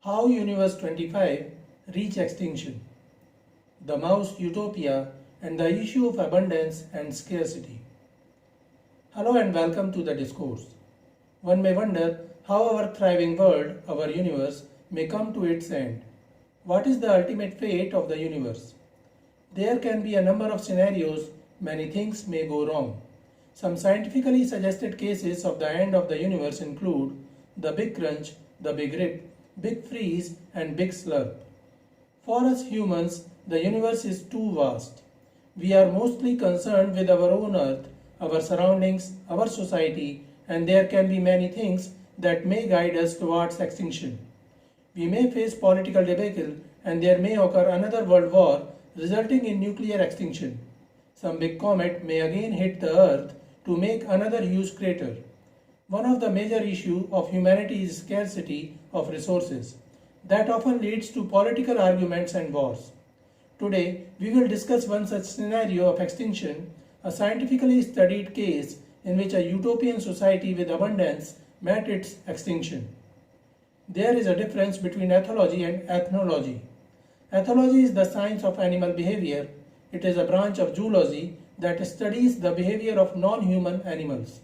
How Universe 25 Reach Extinction, the Mouse Utopia, and the issue of abundance and scarcity. Hello and welcome to the discourse. One may wonder how our thriving world, our universe, may come to its end. What is the ultimate fate of the universe? There can be a number of scenarios, many things may go wrong. Some scientifically suggested cases of the end of the universe include the Big Crunch, the Big Rip, Big Freeze, and Big Slurp. For us humans, the universe is too vast. We are mostly concerned with our own earth, our surroundings, our society, and there can be many things that may guide us towards extinction. We may face political debacle and there may occur another world war resulting in nuclear extinction. Some big comet may again hit the earth to make another huge crater. One of the major issues of humanity is scarcity of resources. That often leads to political arguments and wars. Today, we will discuss one such scenario of extinction, a scientifically studied case in which a utopian society with abundance met its extinction. There is a difference between ethology and ethnology. Ethology is the science of animal behavior. It is a branch of zoology that studies the behavior of non-human animals.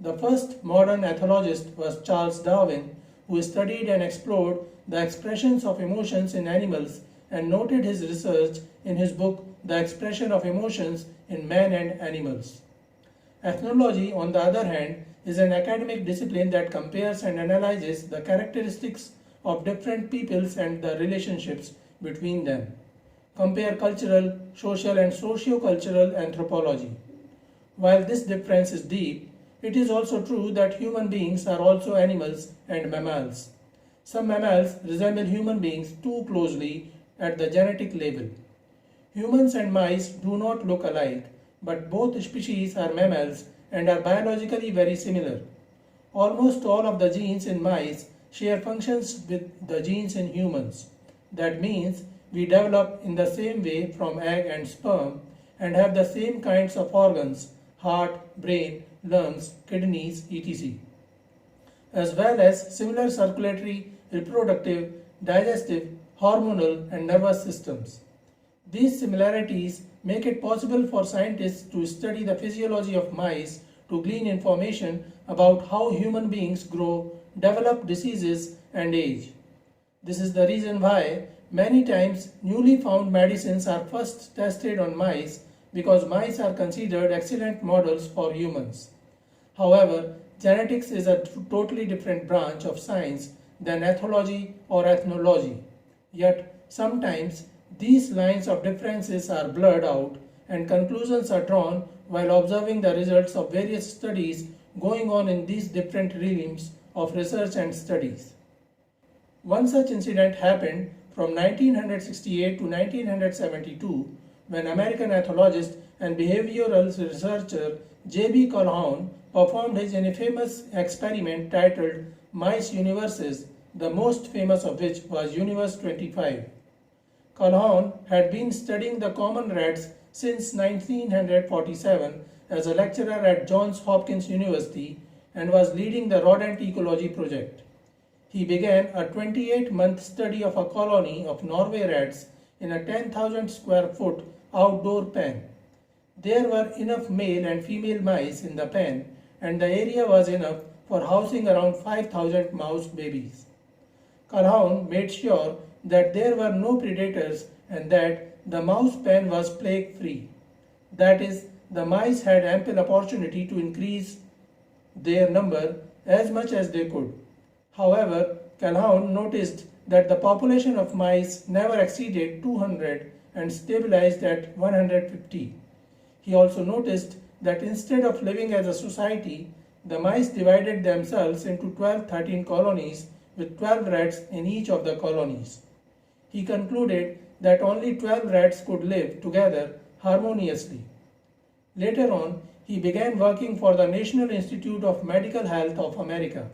The first modern ethologist was Charles Darwin, who studied and explored the expressions of emotions in animals and noted his research in his book The Expression of Emotions in Man and Animals. Ethnology, on the other hand, is an academic discipline that compares and analyzes the characteristics of different peoples and the relationships between them. Compare cultural, social, and socio-cultural anthropology. While this difference is deep, it is also true that human beings are also animals and mammals. Some mammals resemble human beings too closely at the genetic level. Humans and mice do not look alike, but both species are mammals and are biologically very similar. Almost all of the genes in mice share functions with the genes in humans. That means we develop in the same way from egg and sperm and have the same kinds of organs, heart, brain, lungs, kidneys, etc., as well as similar circulatory, reproductive, digestive, hormonal, and nervous systems. These similarities make it possible for scientists to study the physiology of mice to glean information about how human beings grow, develop diseases, and age. This is the reason why many times newly found medicines are first tested on mice because mice are considered excellent models for humans. However, genetics is a totally different branch of science than ethology or ethnology. Yet, sometimes these lines of differences are blurred out and conclusions are drawn while observing the results of various studies going on in these different realms of research and studies. One such incident happened from 1968 to 1972 when American ethologist and behavioral researcher J.B. Calhoun performed his infamous experiment titled Mice Universes, the most famous of which was Universe 25. Calhoun had been studying the common rats since 1947 as a lecturer at Johns Hopkins University and was leading the rodent ecology project. He began a 28-month study of a colony of Norway rats in a 10,000 square foot outdoor pen. There were enough male and female mice in the pen and the area was enough for housing around 5,000 mouse babies. Calhoun made sure that there were no predators and that the mouse pen was plague free. That is, the mice had ample opportunity to increase their number as much as they could. However, Calhoun noticed that the population of mice never exceeded 200 and stabilized at 150. He also noticed that instead of living as a society, the mice divided themselves into 12-13 colonies with 12 rats in each of the colonies. He concluded that only 12 rats could live together harmoniously. Later on, he began working for the National Institute of Medical Health of America.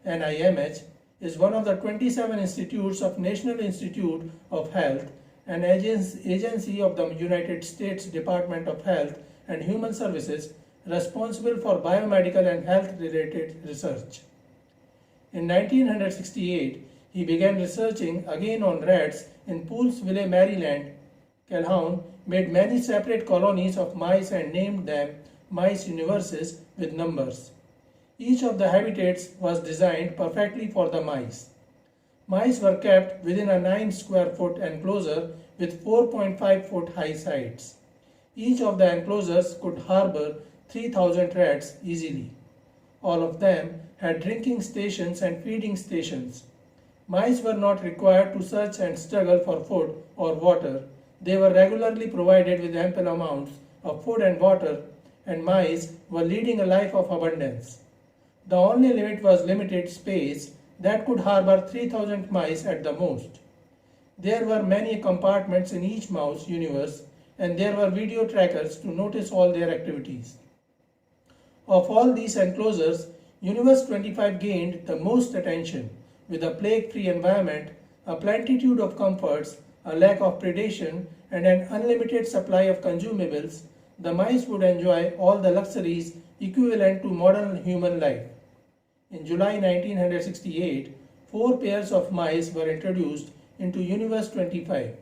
NIMH is one of the 27 institutes of National Institute of Health, an agency of the United States Department of Health and Human Services responsible for biomedical and health-related research. In 1968, He began researching again on rats in Poolesville, Maryland. Calhoun made many separate colonies of mice and named them mice universes with numbers. Each of the habitats was designed perfectly for the mice. Mice were kept within a 9 square foot enclosure with 4.5 foot high sides. Each of the enclosures could harbor 3,000 rats easily. All of them had drinking stations and feeding stations. Mice were not required to search and struggle for food or water. They were regularly provided with ample amounts of food and water, and mice were leading a life of abundance. The only limit was limited space that could harbor 3,000 mice at the most. There were many compartments in each mouse universe, and there were video trackers to notice all their activities. Of all these enclosures, Universe 25 gained the most attention, with a plague-free environment, a plenitude of comforts, a lack of predation, and an unlimited supply of consumables. The mice would enjoy all the luxuries equivalent to modern human life. In July 1968, 4 pairs of mice were introduced into Universe 25.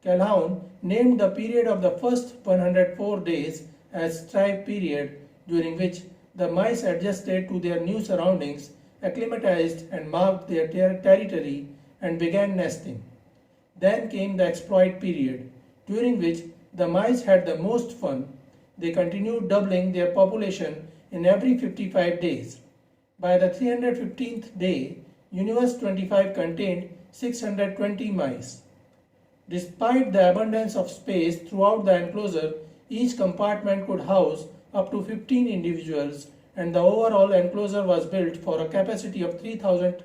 Calhoun named the period of the first 104 days as Stripe period, during which the mice adjusted to their new surroundings, acclimatized and marked their territory, and began nesting. Then came the Exploit period, during which the mice had the most fun. They continued doubling their population in every 55 days. By the 315th day, Universe 25 contained 620 mice. Despite the abundance of space throughout the enclosure, each compartment could house up to 15 individuals, and the overall enclosure was built for a capacity of 3,000.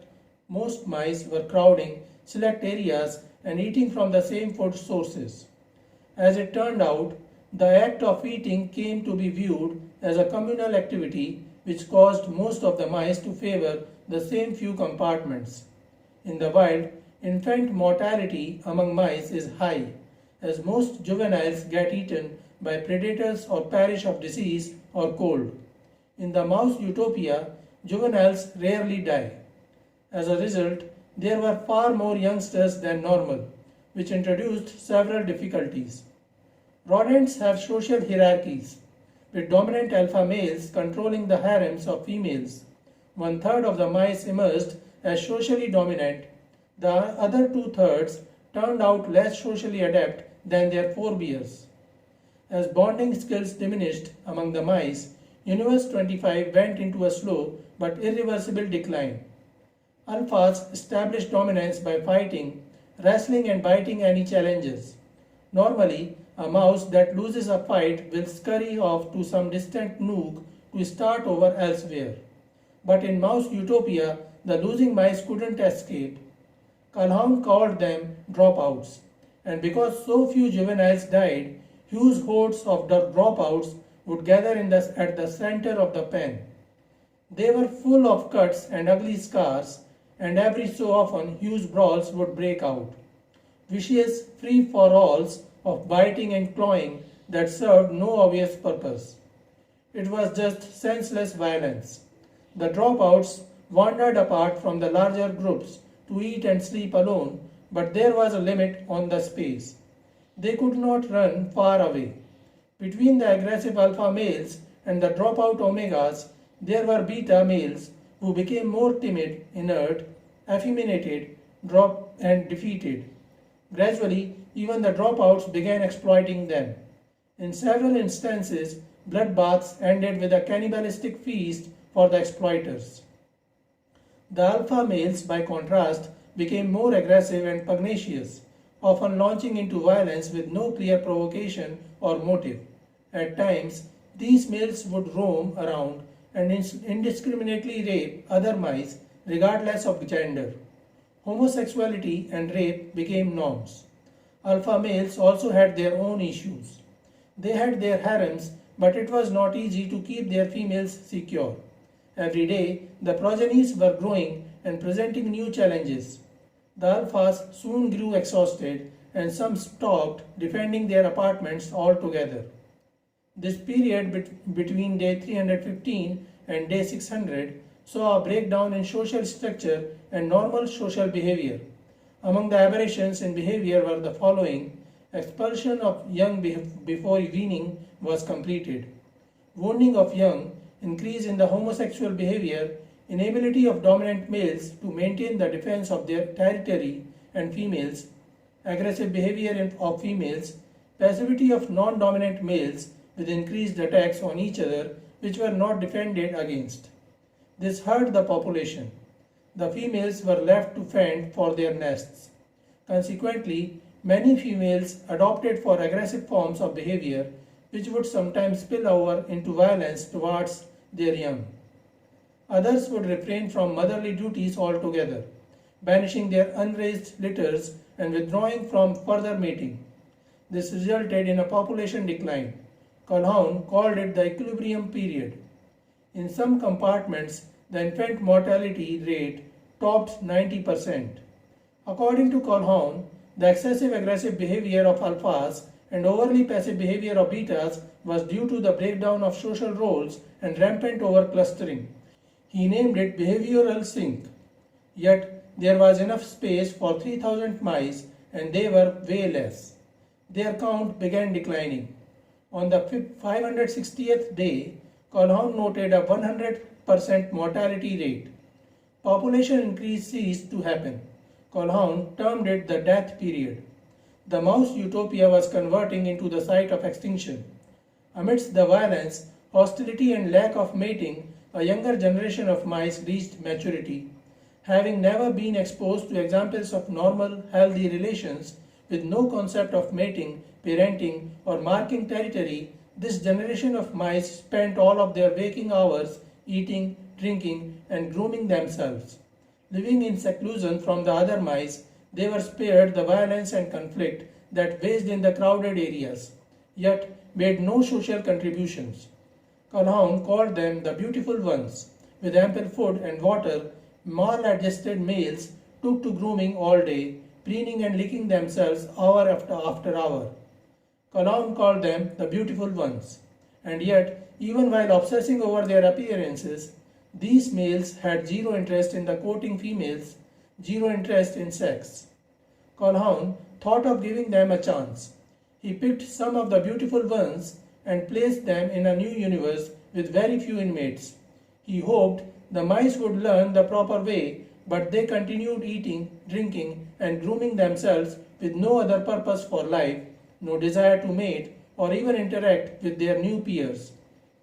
Most mice were crowding select areas and eating from the same food sources. As it turned out, the act of eating came to be viewed as a communal activity, which caused most of the mice to favor the same few compartments. In the wild, infant mortality among mice is high, as most juveniles get eaten by predators or perish of disease or cold. In the mouse Utopia, juveniles rarely die. As a result, there were far more youngsters than normal, which introduced several difficulties. Rodents have social hierarchies, with dominant alpha males controlling the harems of females. 1/3 of the mice emerged as socially dominant. The other 2/3 turned out less socially adept than their forebears. As bonding skills diminished among the mice, Universe 25 went into a slow but irreversible decline. Alphas established dominance by fighting, wrestling and biting any challenges. Normally, a mouse that loses a fight will scurry off to some distant nook to start over elsewhere. But in Mouse Utopia, the losing mice couldn't escape. Calhoun called them dropouts, and because so few juveniles died, huge hordes of the dropouts would gather at the center of the pen. They were full of cuts and ugly scars, and every so often huge brawls would break out. Vicious free-for-alls of biting and clawing that served no obvious purpose. It was just senseless violence. The dropouts wandered apart from the larger groups to eat and sleep alone, but there was a limit on the space. They could not run far away. Between the aggressive alpha males and the dropout omegas, there were beta males who became more timid, inert, effeminated, dropped and defeated. Gradually, even the dropouts began exploiting them. In several instances, bloodbaths ended with a cannibalistic feast for the exploiters. The alpha males, by contrast, became more aggressive and pugnacious, often launching into violence with no clear provocation or motive. At times, these males would roam around and indiscriminately rape other mice regardless of gender. Homosexuality and rape became norms. Alpha males also had their own issues. They had their harems, but it was not easy to keep their females secure. Every day, the progenies were growing and presenting new challenges. The alphas soon grew exhausted, and some stopped defending their apartments altogether. This period between day 315 and day 600 saw a breakdown in social structure and normal social behavior. Among the aberrations in behavior were the following: expulsion of young before weaning was completed, wounding of young, increase in the homosexual behavior, inability of dominant males to maintain the defense of their territory and females, aggressive behavior of females, passivity of non-dominant males with increased attacks on each other which were not defended against. This hurt the population. The females were left to fend for their nests. Consequently, many females adopted for aggressive forms of behavior which would sometimes spill over into violence towards their young. Others would refrain from motherly duties altogether, banishing their unraised litters and withdrawing from further mating. This resulted in a population decline. Calhoun called it the equilibrium period. In some compartments, the infant mortality rate topped 90%. According to Calhoun, the excessive aggressive behavior of alphas and overly passive behavior of betas was due to the breakdown of social roles and rampant overclustering. He named it behavioral sink. Yet there was enough space for 3,000 mice and they were way less. Their count began declining. On the 560th day, Calhoun noted a 100% mortality rate. Population increase ceased to happen. Calhoun termed it the death period. The mouse Utopia was converting into the site of extinction. Amidst the violence, hostility and lack of mating, a younger generation of mice reached maturity. Having never been exposed to examples of normal, healthy relations, with no concept of mating, parenting, or marking territory, this generation of mice spent all of their waking hours eating, drinking, and grooming themselves. Living in seclusion from the other mice, they were spared the violence and conflict that waged in the crowded areas, yet made no social contributions. Calhoun called them the beautiful ones. With ample food and water, maladjusted males took to grooming all day, preening and licking themselves hour after hour. Calhoun called them the beautiful ones. And yet, even while obsessing over their appearances, these males had zero interest in the courting females, zero interest in sex. Calhoun thought of giving them a chance. He picked some of the beautiful ones and placed them in a new universe with very few inmates. He hoped the mice would learn the proper way, but they continued eating, drinking, and grooming themselves with no other purpose for life, no desire to mate or even interact with their new peers.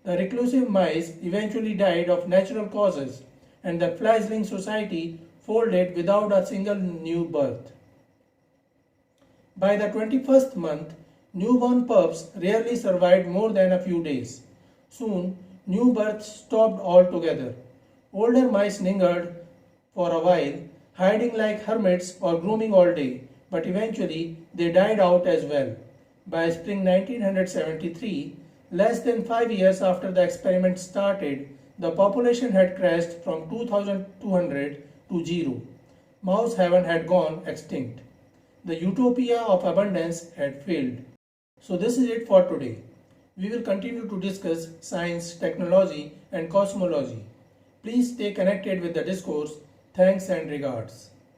The reclusive mice eventually died of natural causes, and the fledgling society folded without a single new birth. By the 21st month, newborn pups rarely survived more than a few days. Soon, new births stopped altogether. Older mice lingered for a while, hiding like hermits or grooming all day, but eventually they died out as well. By spring 1973, less than 5 years after the experiment started, the population had crashed from 2,200 to zero. Mouse heaven had gone extinct. The utopia of abundance had failed. So this is it for today. We will continue to discuss science, technology, and cosmology. Please stay connected with the discourse. Thanks and regards.